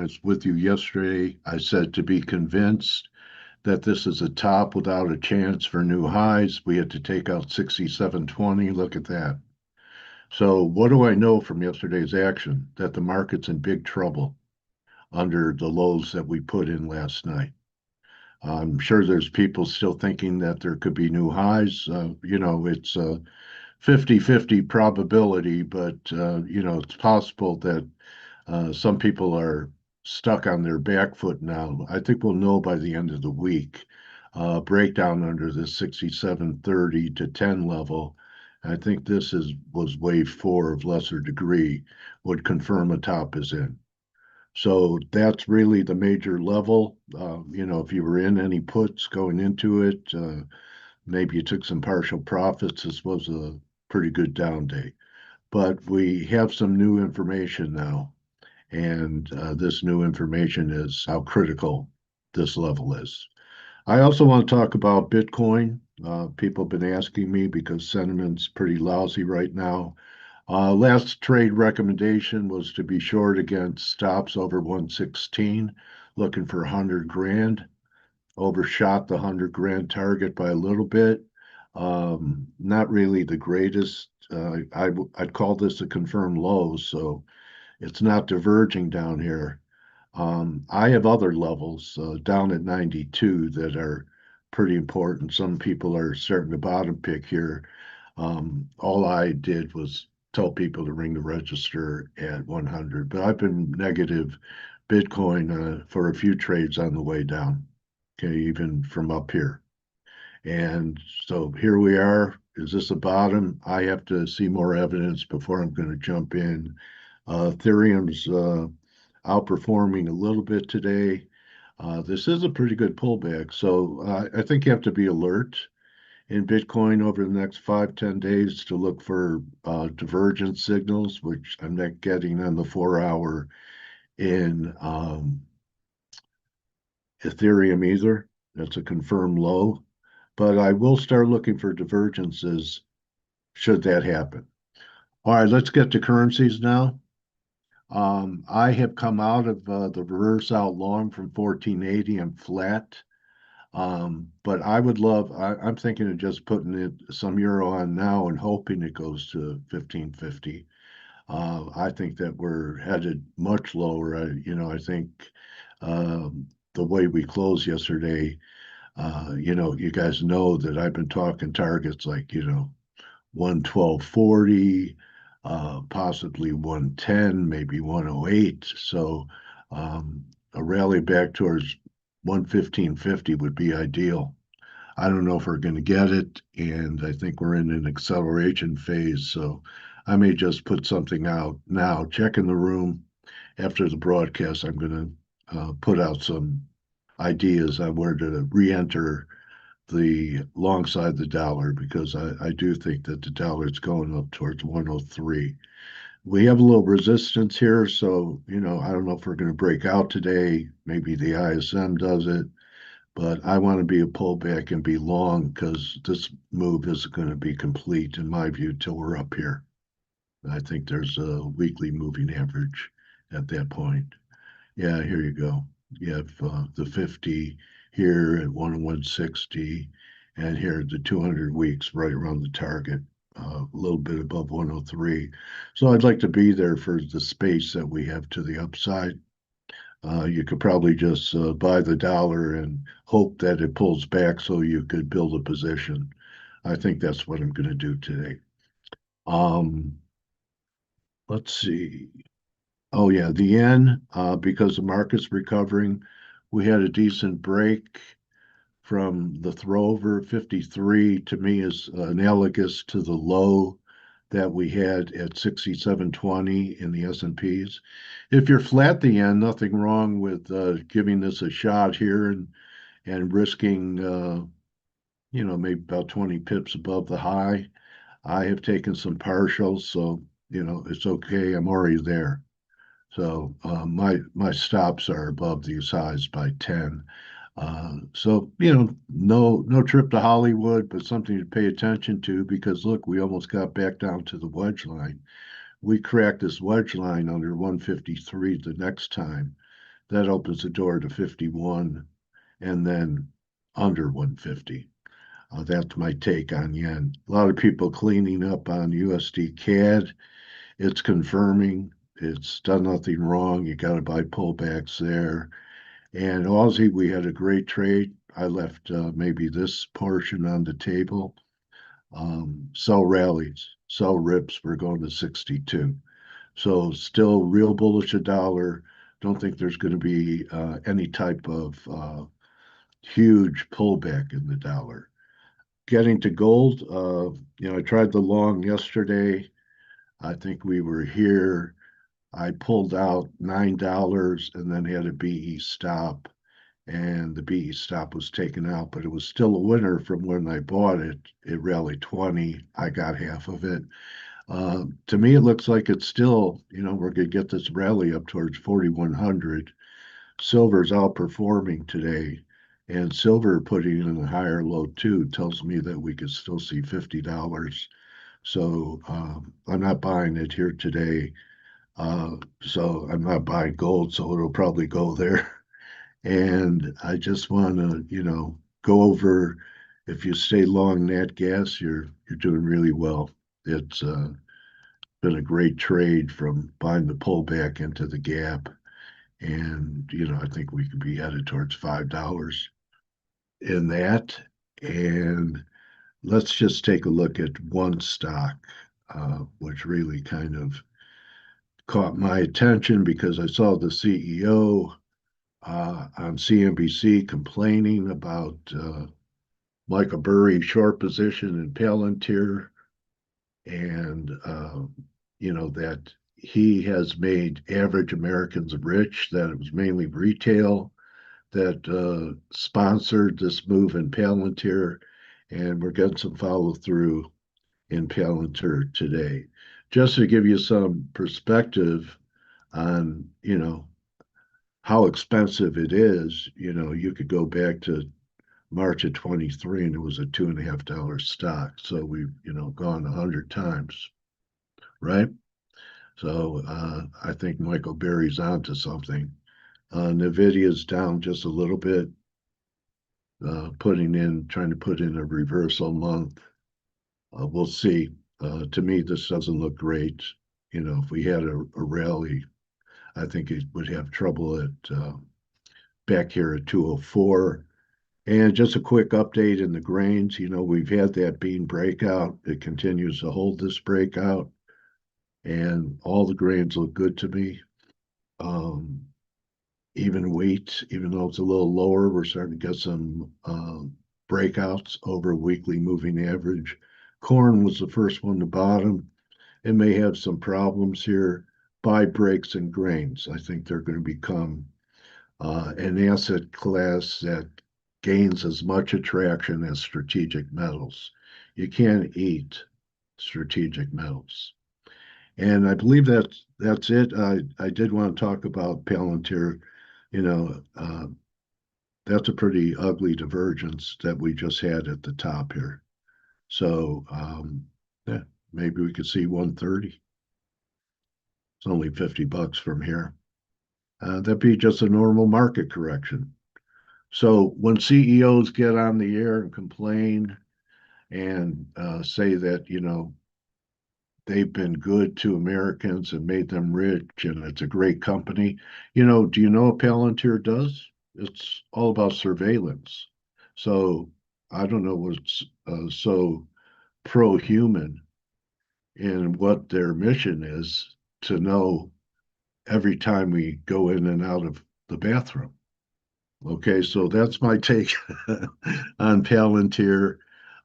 was with you yesterday, I said to be convinced that this is a top without a chance for new highs, we had to take out 67.20. Look at that. So, what do I know from yesterday's action? That the market's in big trouble under the lows that we put in last night. I'm sure there's people still thinking that there could be new highs. It's a 50-50 probability, but, it's possible that some people are stuck on their back foot now. I think we'll know by the end of the week. Breakdown under the 67.30 to 10 level. I think was wave four of lesser degree, would confirm a top is in. So that's really the major level. If you were in any puts going into it, maybe you took some partial profits. This was a pretty good down day. But we have some new information now. And this new information is how critical this level is. I also want to talk about Bitcoin. People have been asking me because sentiment's pretty lousy right now. Last trade recommendation was to be short against stops over 116, looking for 100 grand. Overshot the 100 grand target by a little bit. Not really the greatest. I'd call this a confirmed low, so it's not diverging down here. I have other levels down at 92 that are pretty important. Some people are starting to bottom pick here. All I did was tell people to ring the register at 100, but I've been negative Bitcoin for a few trades on the way down, okay, even from up here. And so here we are. Is this a bottom? I have to see more evidence before I'm going to jump in. Ethereum's outperforming a little bit today. This is a pretty good pullback. So I think you have to be alert in Bitcoin over the next 5-10 days to look for divergent signals, which I'm not getting on the 4-hour in Ethereum either. That's a confirmed low. But I will start looking for divergences should that happen. All right, let's get to currencies now. I have come out of the reverse out long from 1480 and flat. But I'm thinking of just putting some euro on now and hoping it goes to 1550. I think that we're headed much lower. I think the way we closed yesterday, you guys know that I've been talking targets like, 112.40, possibly 110, maybe 108. So a rally back towards 115.50 would be ideal. I don't know if we're going to get it, and I think we're in an acceleration phase. So I may just put something out now. Check in the room after the broadcast. I'm going to put out some ideas on where to re-enter the long side the dollar because I do think that the dollar is going up towards 103. We have a little resistance here, so I don't know if we're going to break out today. Maybe the ISM does it, but I want to be a pullback and be long because this move isn't going to be complete in my view till we're up here. I think there's a weekly moving average at that point. Yeah, here you go. You have the 50 here at 101.60, and here at the 200 weeks right around the target, a little bit above 103. So I'd like to be there for the space that we have to the upside. You could probably just buy the dollar and hope that it pulls back so you could build a position. I think that's what I'm going to do today. Let's see. Oh yeah, the yen, because the market's recovering, we had a decent break from the throwover. 53 to me is analogous to the low that we had at 67.20 in the S&Ps. If you're flat the yen, nothing wrong with giving this a shot here and risking maybe about 20 pips above the high. I have taken some partials, so it's okay. I'm already there. So my stops are above these highs by 10. So no trip to Hollywood, but something to pay attention to because look, we almost got back down to the wedge line. We cracked this wedge line under 153 the next time. that opens the door to 51 and then under 150. That's my take on yen. A lot of people cleaning up on USD CAD. It's confirming it's done nothing wrong. You got to buy pullbacks there. And Aussie, we had a great trade. I left maybe this portion on the table. Sell rallies, sell rips. We're going to 62. So still real bullish a dollar. Don't think there's going to be any type of huge pullback in the dollar. Getting to gold, I tried the long yesterday. I think we were here. I pulled out $9 and then had a BE stop, and the BE stop was taken out, but it was still a winner from when I bought it. It rallied 20. I got half of it. To me, it looks like it's still, we're going to get this rally up towards 4,100. Silver's outperforming today, and silver putting in a higher low too tells me that we could still see $50. So I'm not buying it here today. So I'm not buying gold, so it'll probably go there. And I just want to, go over. If you stay long nat gas, you're doing really well. It's been a great trade from buying the pullback into the gap. And, I think we could be headed towards $5 in that. And let's just take a look at one stock, which really kind of caught my attention because I saw the CEO on CNBC complaining about Michael Burry's short position in Palantir, and that he has made average Americans rich, that it was mainly retail that sponsored this move in Palantir, and we're getting some follow through in Palantir today. Just to give you some perspective on, how expensive it is, you could go back to March of 23 and it was a $2.50 stock. So we've, gone 100 times, right? So I think Michael Berry's onto something. Nvidia's down just a little bit, trying to put in a reversal month. We'll see. To me, this doesn't look great. If we had a rally, I think it would have trouble at back here at 204. And just a quick update in the grains. We've had that bean breakout. It continues to hold this breakout, and all the grains look good to me. Even wheat, even though it's a little lower, we're starting to get some breakouts over weekly moving average. Corn was the first one to bottom. It may have some problems here. Buy breaks in grains. I think they're going to become an asset class that gains as much attraction as strategic metals. You can't eat strategic metals. And I believe that's it. I did want to talk about Palantir. You know, uh, that's a pretty ugly divergence that we just had at the top here. So yeah, maybe we could see 130. It's only $50 from here. That'd be just a normal market correction. So when CEOs get on the air and complain and say that, they've been good to Americans and made them rich and it's a great company, do you know what Palantir does? It's all about surveillance. So I don't know what's so pro-human in what their mission is to know every time we go in and out of the bathroom. Okay, so that's my take on Palantir.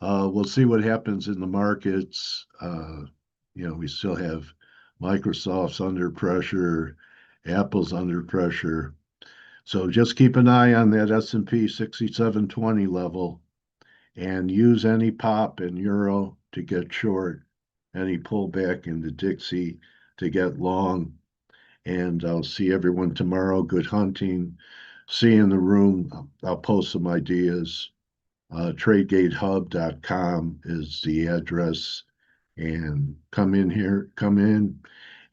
We'll see what happens in the markets. We still have Microsoft's under pressure, Apple's under pressure. So just keep an eye on that S&P 6720 level and use any pop in euro to get short, any pullback in the Dixie to get long. And I'll see everyone tomorrow. Good hunting. See you in the room. I'll post some ideas. TradeGateHub.com is the address. And come in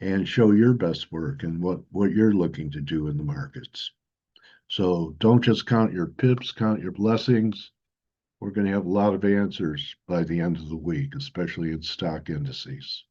and show your best work and what you're looking to do in the markets. So don't just count your pips, count your blessings. We're going to have a lot of answers by the end of the week, especially in stock indices.